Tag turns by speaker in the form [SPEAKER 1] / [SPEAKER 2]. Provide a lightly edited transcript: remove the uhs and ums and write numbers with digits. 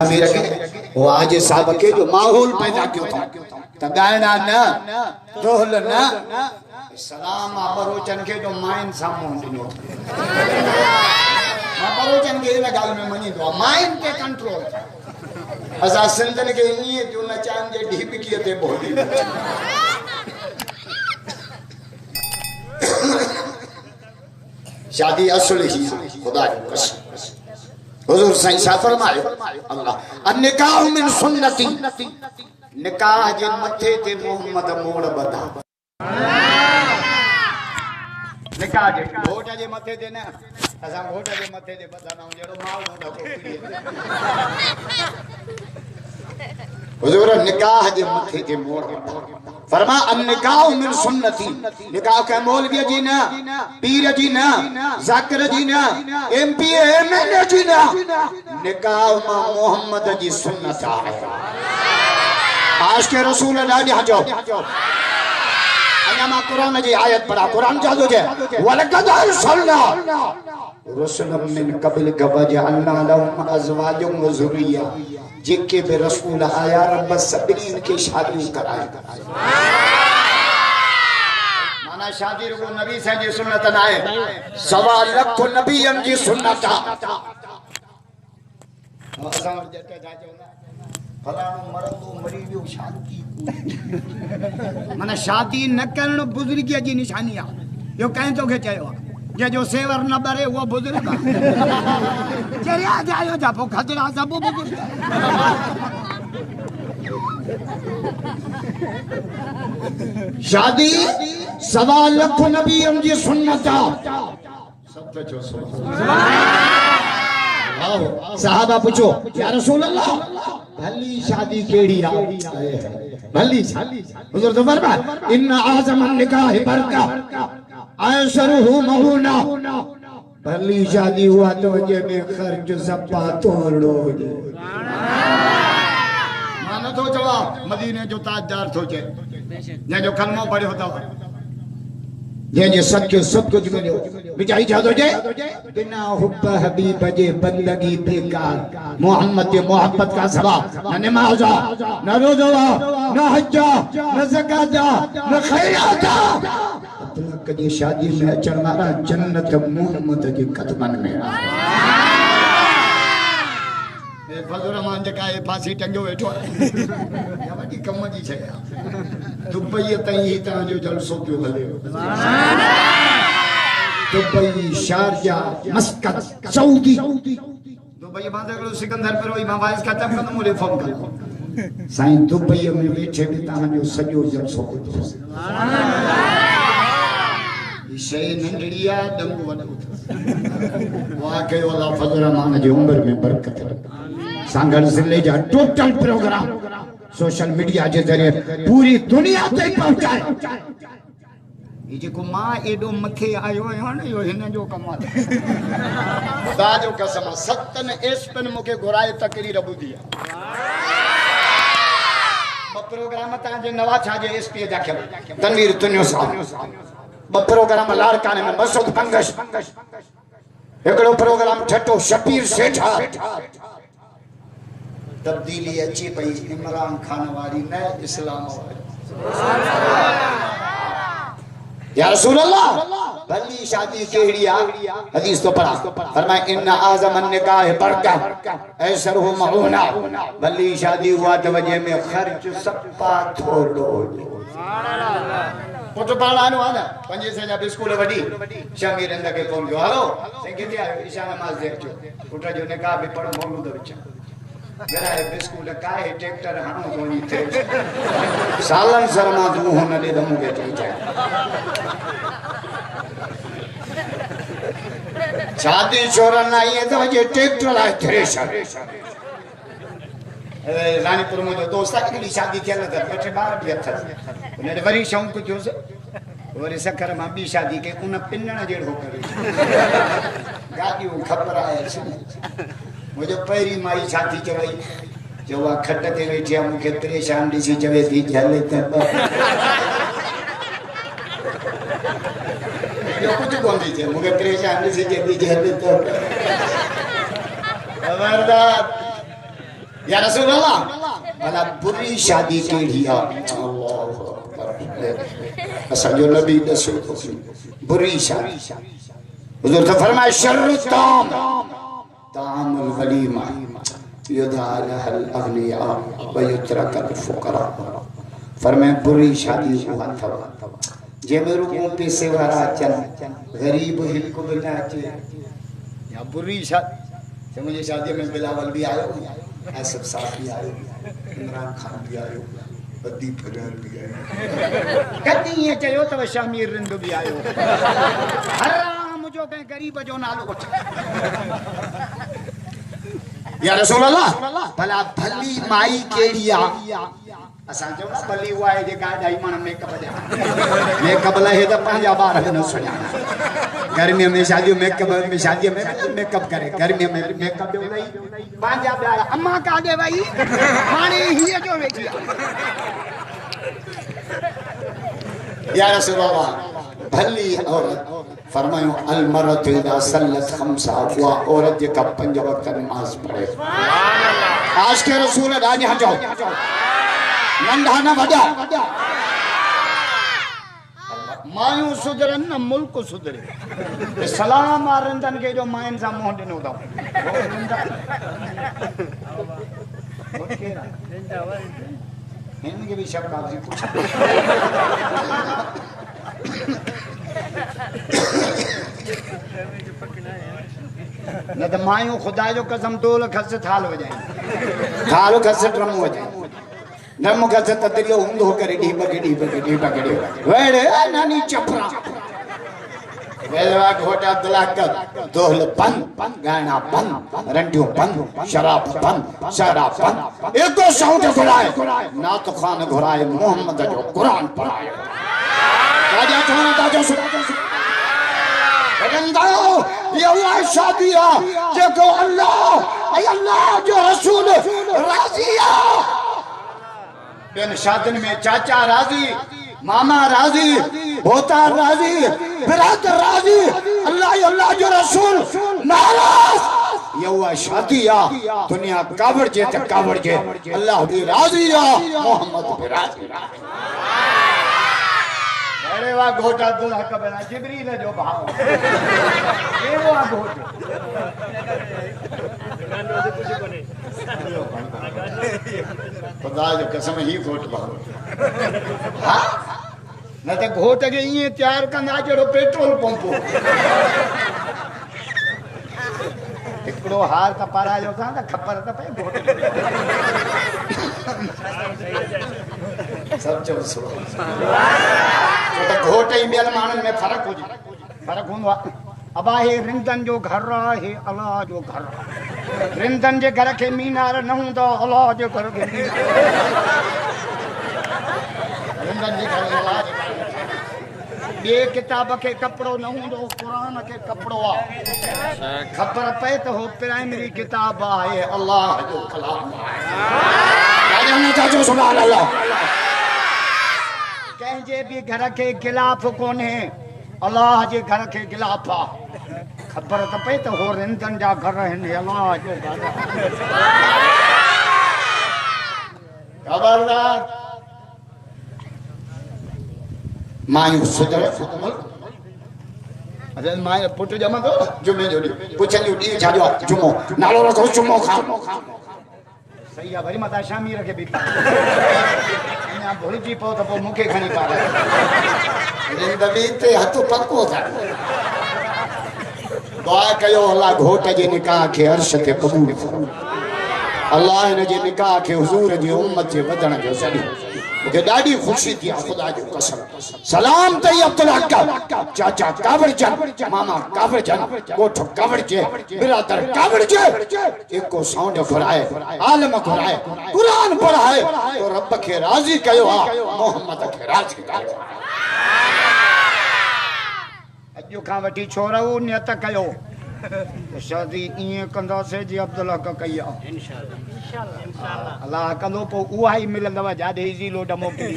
[SPEAKER 1] بھی رکھے وہ آج صاحب کے جو ماحول پیدا کیوں تھا تگائنا نا دوہل نا سلام آبروچن کے جو مائن سامون دنوں آبروچن کے لگال میں منی دو مائن کے کنٹرول تھا ازا سندن کے انہی جو نچان جے ڈھیپ کیے تھے بہلی شادی اصل ہی خدا جو قسم حضور صحیح صاحب فرمائے اللہ النکاح من سنتی نکاح جے متھے تے محمد موڑ بدا نکاح جے گھوٹا جے متھے تے نا اساں گھوٹا جے متھے تے بدا نہ جڑو مال نہ ڈھکو حضور نکاح جے متھے تے موڑ بدا فرما النکاح من سنتی نکاح کا مولوی جی نا پیر جی نا ذاکر جی نا M P M L A ji نا نکاح محمد جی سنت ہے عاشق رسول اللہ جہاں جو انما قرآن جی آیت پڑھا قرآن جادو جے وَلَقَدْ أَرْسَلْنَا رُسُلًا مِّن قَبْلِكَ وَجَعَلْنَا لَهُمْ أَزْوَاجًا وَذُرِّيَّةً جن کے بے رسول آیا رب سبرین کی شادی کرائے مانا شادی رکو نبی سے جی سنت آئے سوا لکھ نبی جی سنت مانا شادی نہ کرن بزرگی جی نشانی یہ کہیں تو کہ چاہے یہ جو سیور نہ برے وہ بزرگ چرے آج آئیو جا پو خطرہ سب وہ بزرگ شادی سوا لکھ نبی جی سنتا سب پچھو صحابہ پوچھو یا رسول اللہ بھلی شادی کیڑی بھلی حضور تو فرمائے ان اعظم النکاح برکہ عیشرہ مہونہ بھلی شادی ہوا تو جے میں خرچ زپا توڑو مانا تو جواب مدینے جو تاجدار تھو جے یہ جو کلمہ پڑے ہوتا ہوا یہ سب کچھ ملے ہو بچائی جادو جے بنا حب حبیب جے بندگی بیکار محمد محبت کا سبب نہ نمازہ نہ روزہ نہ حجہ نہ زکاة نہ خیراتہ اطلاق جی شادی میں چڑھارا جنت محمد جی قدمن میں فضل رحمان جکا یہ پھاسی ٹنگو بیٹھو ہے یا بڑی کم جی چھے دبئی تائیں ہی طرح جو جلسوں کیوں بھلے ہو دبئی شارجہ مسکت سعودی دبئی باندھے کرو سکندر پر ہوئی ماں کا تب کدھم مولے فون کر سائن دبئی میں بیٹھے بھی تاں جو سجو جلسوں کو دو یہ شئی ننڈڑیا دنگو ودو واقعی واللہ فضل رحمان جی عمر میں برکت ہے سانگل ضلع جا ٹوٹل پروگرام سوشل میڈیا جے ذریعے پوری دنیا تے پہنچائے یہ جے کو ماں ایڈو مکھے آئیو ہے ہاں یہ ہنن جو کما دے خدا جو قسم ستن ایس پن مکے گھرائے تکری ربو دیا پروگرام تاں جے نوا چھا جے ایس پی جا کھل تنویر تنیو صاحب پروگرام لارکانے میں مسعود پنگش ایکڑو پروگرام ٹھٹو شبیر سیٹھا تبدیلی اچھی پئی عمران خان واری نئے اسلام واری یا رسول اللہ بھلی شادی کیڑی حدیث تو پڑھا فرمائے ان اعظم النکاح برکہ ایسرہ معونہ بھلی شادی ہوا توجہ میں خرچ سپا تھوڑو پوٹو پاڑا آنو آنا پنجے سے جب اسکول وڈی شامیر اندہ کے فون کیوں ہلو سنگی دیا عشاء نماز دیکھ جو پوٹا جو نکاح بھی پڑھ مولو دو بچہ میرا ہے بسکول کائے ٹیکٹر ہنو دونی تھے سالن سرمات منہ نہ دے دمو کے چل جائے شادی شورن آئی ہے تو یہ ٹیکٹر آئے تھریشر رانی پور مجھے دوستا کلی شادی کیا لگا بیٹھے باہر بھی اچھا انہیں نے بری شاؤں کو جو سے وری سکر ماں بھی شادی کے انہیں پننا جیڑ ہو کری گاڑی وہ خبر آئے مجھے پہری مائی شادی چوئی جو وہ کھٹتے بیٹھے ہم کے پریشان ڈیسی چوے تھی جھلے تھے جو کچھ کون دیتے مجھے پریشان ڈیسی چوے تھی جھلے تھے خبردار یا رسول اللہ بھلا بری شادی کیڑی ہے؟ اللہ اکبر اسا جو نبی دسو بری شادی حضور تو فرمائے شر الطعام طعام الولیمہ یدعا لها الاغنیاء ویترک الفقراء فرمائے بری شادی ہوا تھا جے میں رکوں پیسے وارا چن غریب ہلکو بنا چے یا بری شادی سے مجھے شادی میں بلاول بھی آئے ایسب صاحب بھی آئے عمران خان بھی آئے بدی پھرار بھی آئے کہتی یہ چاہیو تو شامیر رند بھی آئے حرام جو کہیں غریب جو نالو یا رسول اللہ بھلا بھلی مائی کیڑیا اساں جو نا بھلی ہوا ہے جے گاڈائی من میک اپ جا میک اپ لے تے پنجا بار نہ سنیا گرمی میں شادی میک اپ میں شادی میں میک اپ کرے گرمی میں میک اپ جو نہیں پنجا بار اما کا دے بھائی پانی ہی جو ویکھی یا رسول اللہ بھلی عورت فرمایو المرأة اذا صلت خمسا وہ عورت جے کا 5 وقت نماز پڑھے آج کے رسول راج ہاں جاؤ ننڈا نہ وڈا مایوں سدرن نہ ملک سدرے سلام آرندن کے جو مائن سا موہ ڈنو دا ہن کے بھی شب کافی کچھ نہ تو مایوں خدا جو قسم دول کھس تھال ہو جائیں تھال کھس ڈرم ہو جائیں ڈرم کھس تدریو ہند ہو کر ڈی بگڑی ویڑے نانی چپرا ویلوا گھوٹا دلاکت دول بند گانا بند رنڈیوں بند شراب بند ایک دو ساؤنڈ گھرائے نات خان گھرائے محمد جو قرآن پڑھائے راجہ چھونا تا جو سنا بگنداؤ یہ ہوا شادیہ جے کو اللہ جو رسول راضیہ بین شادن میں چاچا راضی ماما راضی بھوتا راضی برادر راضی اللہ جو رسول ناراض یہ ہوا شادیہ دنیا کابڑ جے تک کابڑ جے اللہ بھی راضیہ محمد بھی راضی ارے واہ گھوٹا دلہ کا بنا جبریل جو بھاؤ یہ وہ گھوٹے خدا جو قسم ہی گھوٹ بھاؤ نہ تو گھوٹ کے یہ تیار کرنا جڑو پیٹرول پمپو اکڑو ہار کا پارا جو تھا کھپر تھا پہ گھوٹ سب چو سبحان گھوٹ ہی میل مانن میں فرق ہو جائے فرق ہوں ابا ہے رندن جو گھر رہا ہے اللہ جو گھر رہا رندن جے گھر کے مینار نہ ہوں دا اللہ جو گھر کے رندن جے گھر اللہ جو یہ کتاب کے کپڑوں نہ ہوں دو قرآن کے کپڑوں خبر پہ تو ہو پرائمری کتاب آئے اللہ جو کلام آئے جانا چاچو سبحان اللہ کہیں جے بھی گھر کے گلاف کونے اللہ جے گھر کے گلاف خبر تو پہ تو ہو رندن جا گھر رہنے اللہ جو گھر خبردار مائیں صدر اچھا مائیں پوٹو جمع دو جمعے جو پوچھیں جو ڈیل چھا جو جمعہ نالو رکھو جمعہ خان صحیح ہے بھری مطا شامی رکھے بھی انہاں بھولی جی پو تو پو مکے کھنی پا رہے زندگی تے ہتو پکو تھا دعا کہو اللہ گھوٹ جے نکاح کے عرش تے قبول اللہ نے جے نکاح کے حضور دی امت جے بدن جو سڑی مجھے ڈاڑی خوشی تھی خدا جو قسم سلام تی عبدالحق کا چاچا کابڑ جن ماما کابڑ جن گوٹھ کابڑ جے برادر کابڑ جے ایک کو ساؤنڈ گھرائے عالم گھرائے قرآن پڑھائے تو رب کے راضی کہو محمد کے راضی کہو اجو کھا وٹی چھوڑا ہو نیت کہو شادی این کندہ سے جی عبداللہ کا کہیا اللہ کندو پو اوہائی ملن دوا جادے ہی زیلو ڈمو کی